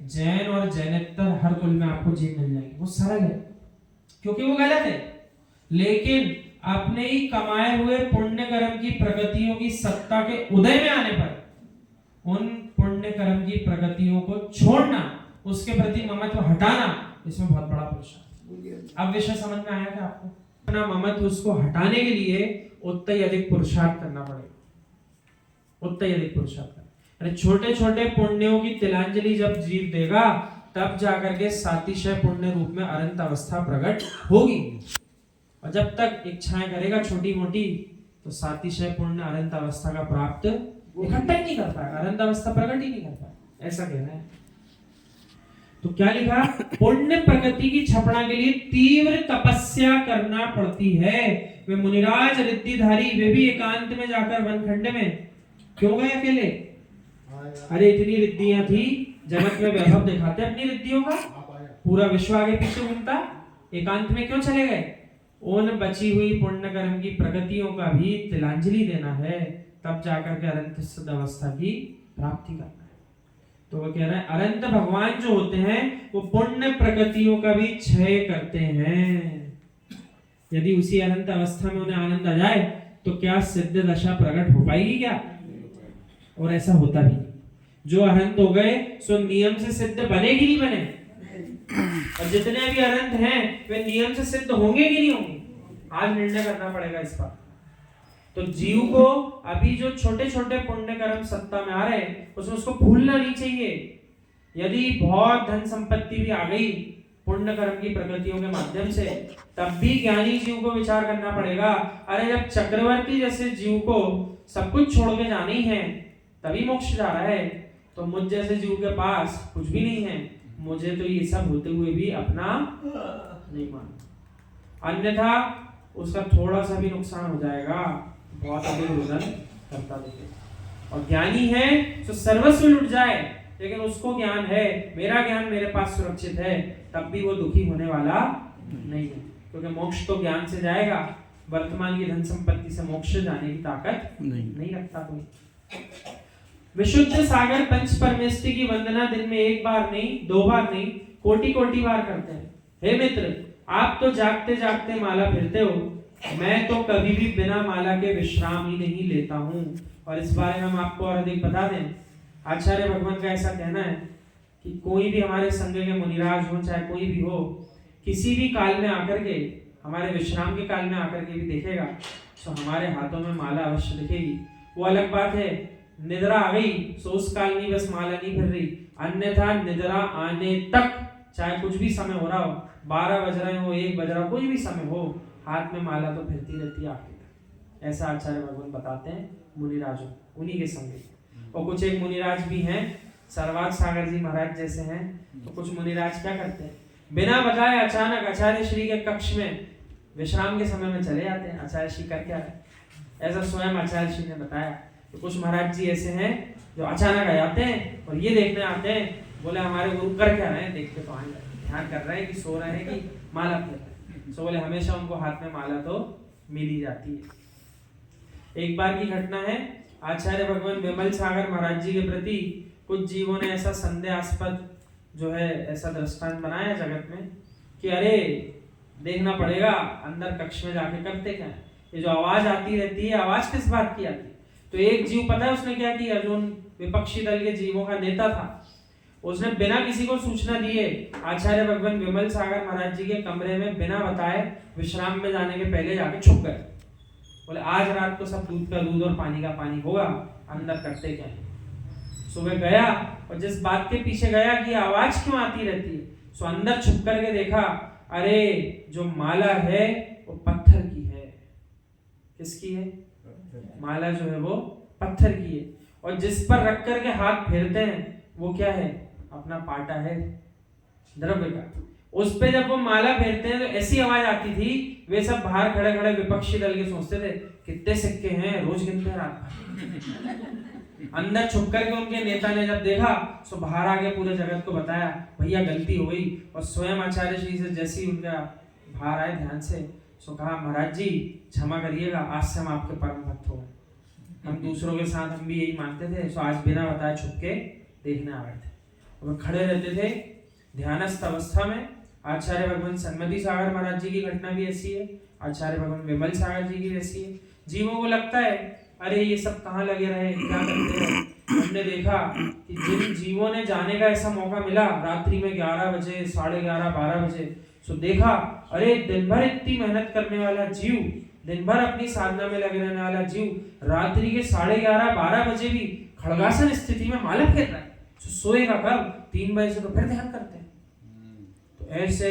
जैन और जैनेतर हर कुल में आपको जीव मिल जाएंगे, वो सरल है क्योंकि वो गलत है। लेकिन अपने ही कमाए हुए पुण्य कर्म की प्रगतियों की सत्ता के उदय में आने पर उन पुण्य कर्म की प्रगतियों को छोड़ना, उसके प्रति ममत्व हटाना, इसमें बहुत बड़ा पुरुषार्थ है। अब विषय समझ में आया क्या आपको? अपना ममत्व उसको हटाने के लिए उतना ही अधिक पुरुषार्थ करना पड़ेगा, उतना ही अधिक पुरुषार्थ करना। छोटे छोटे पुण्यों की तिलांजलि जब जीव देगा तब जाकर के सातिशय पुण्य रूप में अनंत अवस्था प्रकट होगी। और जब तक इच्छाएं करेगा छोटी मोटी तो सातिशय पुण्य अनंत अवस्था का प्राप्त इकट्ठा ही नहीं कर पाएगा, अनंत अवस्था प्रकट ही नहीं कर पाएगा, ऐसा कहना है। तो क्या लिखा? पुण्य प्रगति की छपड़ा के लिए तीव्र तपस्या करना पड़ती है। वे मुनिराज रिद्धिधारी, वे भी एकांत में जाकर वनखंड में क्यों गए अकेले? अरे इतनी रिद्धियां थी, जगत में वैभव दिखाते अपनी रिद्धियों का, पूरा विश्व आगे पीछे घूमता, एकांत में क्यों चले गए? उन बची हुई पुण्य कर्म की प्रगतियों का भी तिलांजलि देना है, तब जाकर के अनंत सिद्ध अवस्था की प्राप्ति करना है। तो वो कह रहा है अनंत भगवान जो होते हैं वो पुण्य प्रगतियों का भी क्षय करते हैं। यदि उसी अनंत अवस्था में उन्हें आनंद आ जाए तो क्या सिद्ध दशा प्रकट हो पाएगी क्या? और ऐसा होता भी नहीं। जो अनंत हो गए सो नियम से सिद्ध बने कि नहीं बने? और जितने भी अनंत हैं वे नियम से सिद्ध होंगे कि नहीं होंगे? आज निर्णय करना पड़ेगा इस पर। तो जीव को अभी जो छोटे छोटे पुण्य कर्म सत्ता में आ रहे हैं उसमें उसको भूलना नहीं चाहिए। यदि बहुत धन संपत्ति भी आ गई पुण्य कर्म की प्रगतियों के माध्यम से, तब भी ज्ञानी जीव को विचार करना पड़ेगा, अरे जब चक्रवर्ती जैसे जीव को सब कुछ छोड़ के जाना ही है तभी मोक्ष जा रहा है, तो मुझ जैसे जीव के पास कुछ भी नहीं है, मुझे तो ये सब होते हुए भी अपना नहीं मानना, अन्यथा उसका थोड़ा सा भी नुकसान हो जाएगा, बहुत अधिक रुदन करता दिखेगा। और ज्ञानी है तो सर्वस्व लुट जाए, लेकिन उसको ज्ञान है मेरा ज्ञान मेरे पास सुरक्षित है, तब भी वो दुखी होने वाला नहीं है, क्योंकि मोक्ष तो ज्ञान से जाएगा, वर्तमान की धन संपत्ति से मोक्ष जाने की ताकत नहीं रखता कोई। विशुद्ध सागर पंच परमेष्टि की वंदना दिन में एक बार नहीं, दो बार नहीं, कोटि कोटि बार करते हैं। हे मित्र, आप तो जागते जागते माला फिरते हो, मैं तो कभी भी बिना माला के विश्राम ही नहीं लेता हूँ। और इस बारे में हम आपको और अधिक बता दें, आचार्य भगवान का ऐसा कहना है कि कोई भी हमारे संग के मुनिराज हो, चाहे कोई भी हो, किसी भी काल में आकर के, हमारे विश्राम के काल में आकर के भी देखेगा तो हमारे हाथों में माला अवश्य दिखेगी। वो अलग बात है निद्रा आ गई सो उस काल में बस माला नहीं फिर रही, अन्यथा निद्रा आने तक चाहे कुछ भी समय हो रहा हो, 12 बज रहे हो, 1 बज रहा हो, कोई भी समय हो, हाथ में माला तो फिरती रहती है आखिर तक। ऐसा आचार्य भगवान बताते हैं मुनिराजों, उन्हीं के संग। और कुछ एक मुनिराज भी हैं, सर्वाग सागर जी महाराज जैसे हैं, तो कुछ मुनिराज क्या करते हैं, बिना बताए अचानक आचार्य श्री के कक्ष में विश्राम के समय में चले जाते हैं। आचार्य श्री कर क्या है, ऐसा स्वयं आचार्य श्री ने बताया। तो कुछ महाराज जी ऐसे हैं जो अचानक आ जाते हैं और ये देखने आते हैं, बोले हमारे गुरु कर क्या रहे हैं, देखते तो आए, ध्यान कर रहे हैं कि सो रहे हैं कि माला फिर रहे हैं। सो बोले हमेशा उनको हाथ में माला तो मिल ही जाती है। एक बार की घटना है, आचार्य भगवान विमल सागर महाराज जी के प्रति कुछ जीवों ने ऐसा संदेहास्पद जो है ऐसा दृष्टांत बनाया जगत में कि अरे देखना पड़ेगा अंदर कक्ष में जाके करते क्या, ये जो आवाज आती रहती है आवाज किस बात की आती है। तो एक जीव पता है उसने क्या किया, जो विपक्षी दल के जीवों का नेता था, उसने बिना किसी को सूचना दिए आचार्य भगवान विमल सागर महाराज जी के कमरे में बिना बताए विश्राम में जाने के पहले जाके छुप गए। बोले आज रात को सब दूध का दूध और पानी का पानी होगा, अंदर करते क्या है। सुबह गया और जिस बात के पीछे गया कि आवाज क्यों आती रहती है, सो अंदर छुप करके देखा, अरे जो माला है वो पत्थर की है। किसकी है? माला जो है वो पत्थर की है, और जिस पर रख करके हाथ फेरते हैं वो क्या है, अपना पाटा है द्रव्य का। उस पे जब वो माला फेरते हैं तो ऐसी आवाज आती थी, वे सब बाहर खड़े खड़े विपक्षी दल के सोचते थे कितने सिक्के हैं, रोज गिनते हैं रात भर। अंदर छुप करके उनके नेता ने जब देखा तो बाहर आके पूरे जगत को बताया भैया गलती हो गई, और स्वयं आचार्य श्री से जैसे ही उनका बाहर आए ध्यान से, सो कहा महाराज जी क्षमा करिएगा, आज से हम आपके परम भक्त हो गए, हम दूसरों के साथ हम भी यही मानते थे, सो आज बिना बताए छुप के देखने आ गए थे। वह खड़े रहते थे ध्यानस्थ अवस्था में। आचार्य भगवान सन्मति सागर महाराज जी की घटना भी ऐसी है, आचार्य भगवान विमल सागर जी की ऐसी है। जीवों को लगता है अरे ये सब कहाँ लगे रहे, क्या करते हैं। हमने देखा कि जिन जीवों ने जाने का ऐसा मौका मिला रात्रि में 11 बजे, 11:30, 12 बजे, तो देखा अरे दिन भर इतनी मेहनत करने वाला जीव, दिन भर अपनी साधना में लगे रहने वाला जीव रात्रि के 11:30, 12 बजे भी खड़गासन स्थिति में माला फेर रहा है। तो सोएगा कब? 3 बजे से तो फिर ध्यान करते हैं। तो ऐसे